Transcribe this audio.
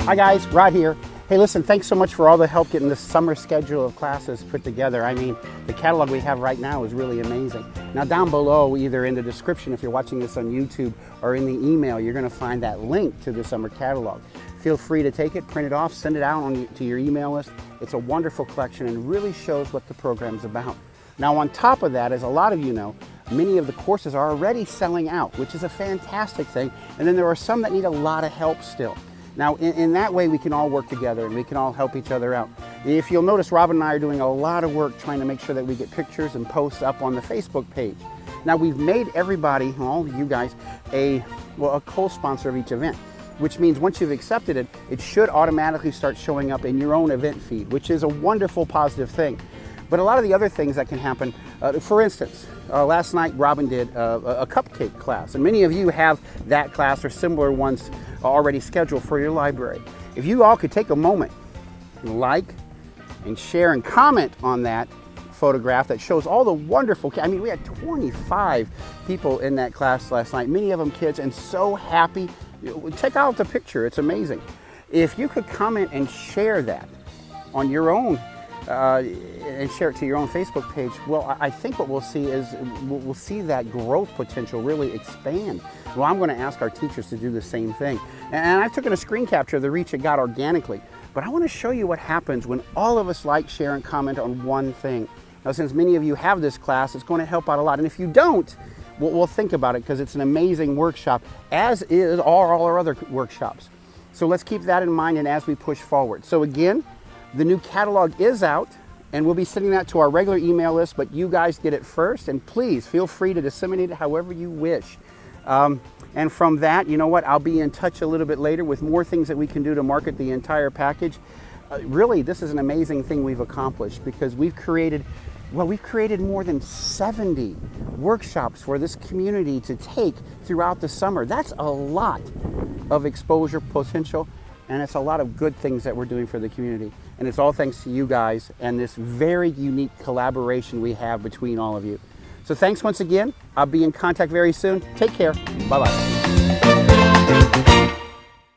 Hi guys, Rod here. Hey listen, thanks so much for all the help getting this summer schedule of classes put together. I mean, the catalog we have right now is really amazing. Now down below, either in the description if you're watching this on YouTube or in the email, you're going to find that link to the summer catalog. Feel free to take it, print it off, send it out to your email list. It's a wonderful collection and really shows what the program's about. Now on top of that, as a lot of you know, many of the courses are already selling out, which is a fantastic thing. And then there are some that need a lot of help still. Now, in that way, we can all work together and we can all help each other out. If you'll notice, Robin and I are doing a lot of work trying to make sure that we get pictures and posts up on the Facebook page. Now, we've made everybody, all you guys, a co-sponsor of each event, which means once you've accepted it, it should automatically start showing up in your own event feed, which is a wonderful, positive thing. But a lot of the other things that can happen, for instance, last night Robin did a cupcake class, and many of you have that class or similar ones already scheduled for your library. If you all could take a moment and like and share and comment on that photograph that shows all the wonderful, I mean, we had 25 people in that class last night, many of them kids, and so happy. Check out the picture, it's amazing. If you could comment and share that on your own and share it to your own Facebook page, well, I think what we'll see is we'll see that growth potential really expand. Well, I'm going to ask our teachers to do the same thing. And I've taken a screen capture of the reach it got organically, but I want to show you what happens when all of us like, share, and comment on one thing. Now, since many of you have this class, it's going to help out a lot. And if you don't, we'll think about it because it's an amazing workshop, as is all our other workshops. So let's keep that in mind and as we push forward. So again, the new catalog is out, and we'll be sending that to our regular email list, but you guys get it first, and please feel free to disseminate it however you wish. And from that, you know what, I'll be in touch a little bit later with more things that we can do to market the entire package. Really, this is an amazing thing we've accomplished because we've created more than 70 workshops for this community to take throughout the summer. That's a lot of exposure potential, and it's a lot of good things that we're doing for the community. And it's all thanks to you guys and this very unique collaboration we have between all of you. So thanks once again. I'll be in contact very soon. Take care. Bye-bye.